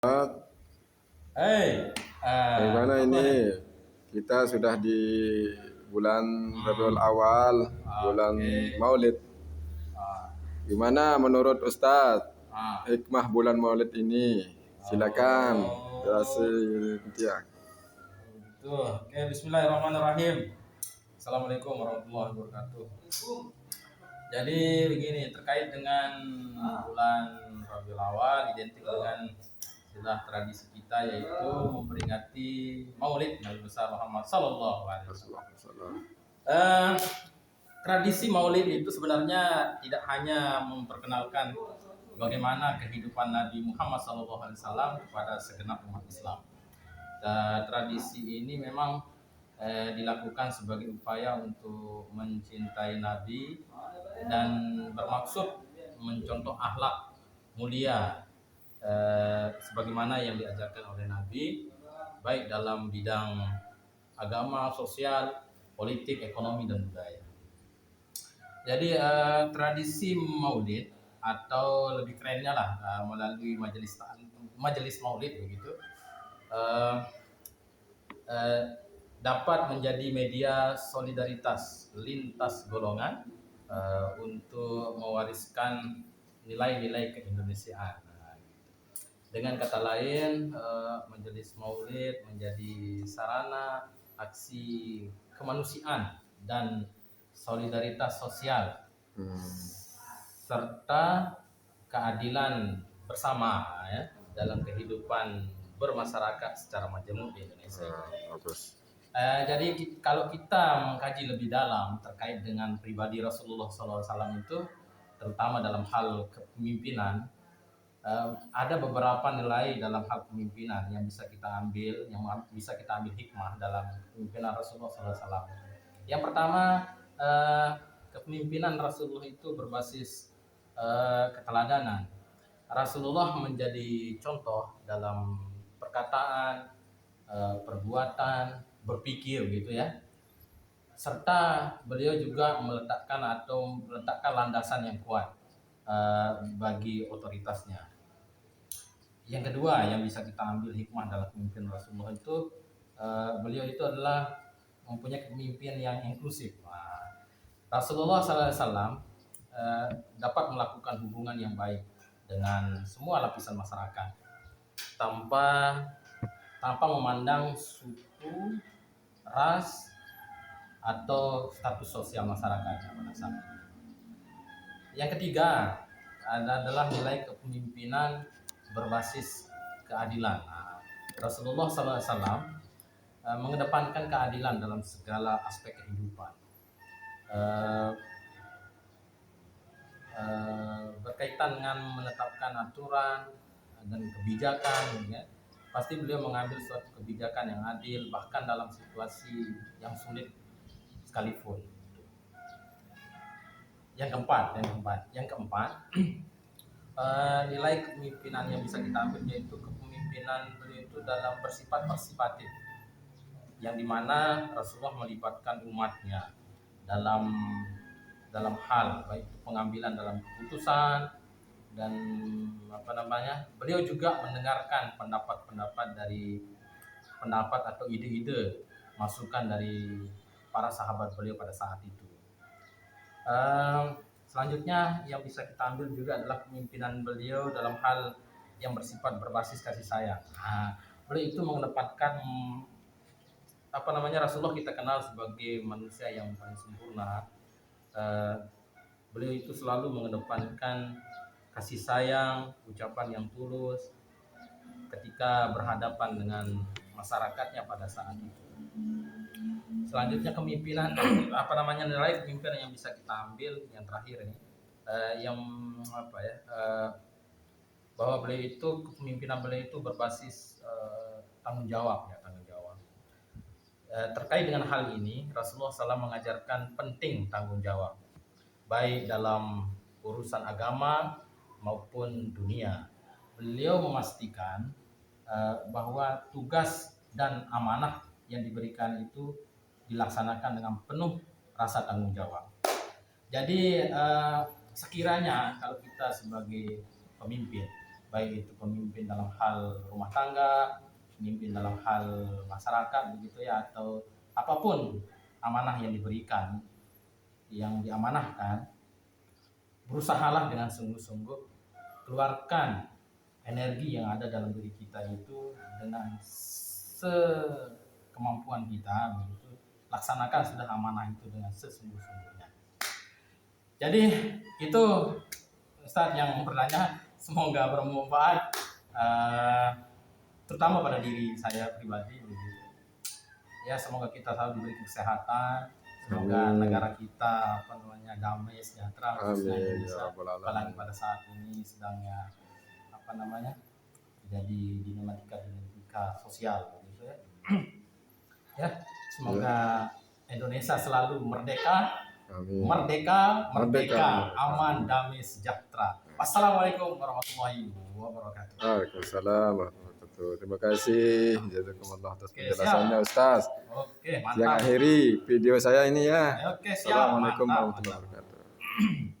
Hei, Bagaimana apa ini? nih? Kita sudah di bulan Rabiul Awal, bulan Oke. Maulid. Ah, Gimana menurut Ustadz ah. hikmah bulan Maulid ini? Silakan Oh, jelasin ya. gitu. Oke, Bismillahirrahmanirrahim. Assalamualaikum warahmatullahi wabarakatuh. Jadi begini, terkait dengan bulan Rabiul Awal identik dengan istilah tradisi kita yaitu memperingati Maulid Nabi besar Muhammad Sallallahu Alaihi Wasallam. Eh, Tradisi Maulid itu sebenarnya tidak hanya memperkenalkan bagaimana kehidupan Nabi Muhammad SAW kepada segenap umat Islam. Tradisi ini memang dilakukan sebagai upaya untuk mencintai Nabi dan bermaksud mencontoh akhlak mulia sebagaimana yang diajarkan oleh Nabi, baik dalam bidang agama, sosial, politik, ekonomi, dan budaya. Jadi tradisi Maulid atau lebih kerennya lah melalui majelis Maulid begitu eh, eh, dapat menjadi media solidaritas lintas golongan untuk mewariskan nilai-nilai keindonesiaan. Nah, dengan kata lain, majelis Maulid menjadi sarana aksi kemanusiaan dan solidaritas sosial serta keadilan bersama ya dalam kehidupan bermasyarakat secara majemuk di Indonesia. Bagus. Jadi kalau kita mengkaji lebih dalam terkait dengan pribadi Rasulullah SAW itu, terutama dalam hal kepemimpinan, ada beberapa nilai dalam hal kepemimpinan yang bisa kita ambil, hikmah dalam kepemimpinan Rasulullah SAW. Yang pertama, kepemimpinan Rasulullah itu berbasis keteladanan. Rasulullah menjadi contoh dalam perkataan, perbuatan, berpikir gitu ya. Serta beliau juga meletakkan landasan yang kuat bagi otoritasnya. Yang kedua yang bisa kita ambil hikmah dalam pemimpin Rasulullah itu, beliau itu adalah mempunyai kepemimpinan yang inklusif. Rasulullah SAW dapat melakukan hubungan yang baik dengan semua lapisan masyarakat tanpa memandang suku, ras, atau status sosial masyarakatnya pada saat itu. Yang ketiga adalah nilai kepemimpinan berbasis keadilan. Rasulullah SAW mengedepankan keadilan dalam segala aspek kehidupan. Berkaitan dengan menetapkan aturan dan kebijakan, ya, pasti beliau mengambil suatu kebijakan yang adil bahkan dalam situasi yang sulit sekalipun. Yang keempat, nilai kepemimpinan yang bisa kita ambil yaitu kepemimpinan beliau itu dalam bersifat partisipatif, yang dimana Rasulullah melibatkan umatnya dalam hal baik pengambilan dalam keputusan dan beliau juga mendengarkan pendapat atau ide-ide masukan dari para sahabat beliau pada saat itu. Selanjutnya yang bisa kita ambil juga adalah kepemimpinan beliau dalam hal yang bersifat berbasis kasih sayang. Beliau itu mengedepankan Rasulullah kita kenal sebagai manusia yang paling sempurna. Beliau itu selalu mengedepankan kasih sayang, ucapan yang tulus ketika berhadapan dengan masyarakatnya pada saat itu. Selanjutnya kepemimpinan nilai kepemimpinan yang bisa kita ambil yang terakhir ini, bahwa kepemimpinan beliau itu berbasis tanggung jawab. Terkait dengan hal ini, Rasulullah SAW mengajarkan penting tanggung jawab, baik dalam urusan agama maupun dunia. Beliau memastikan bahwa tugas dan amanah yang diberikan itu dilaksanakan dengan penuh rasa tanggung jawab. Jadi sekiranya kalau kita sebagai pemimpin baik itu pemimpin dalam hal rumah tangga, pemimpin dalam hal masyarakat begitu ya, atau apapun amanah yang diberikan, yang diamanahkan, berusahalah dengan sungguh-sungguh keluarkan energi yang ada dalam diri kita itu dengan sekemampuan kita begitu, laksanakan sudah amanah itu dengan sesungguh-sungguhnya. Jadi itu Ustadz yang bertanya, semoga bermanfaat terutama pada diri saya pribadi begitu. Ya, semoga kita selalu diberi kesehatan, semoga Amin. negara kita damai sejahtera khususnya Amin ya Indonesia, rabbal apalagi alamin. pada saat ini sedangnya jadi dinamika sosial begitu ya. Ya, semoga Indonesia selalu merdeka, Amin. merdeka, Merdeka. aman, damai, sejahtera. Wassalamualaikum warahmatullahi wabarakatuh. Waalaikumsalam warahmatullahi wabarakatuh. Terima kasih jazakumullah atas Oke, penjelasannya siap. Ustaz. Oke, Yang mantap. akhiri video saya ini ya. Oke, siap. Assalamualaikum Mantap, warahmatullahi mantap. wabarakatuh.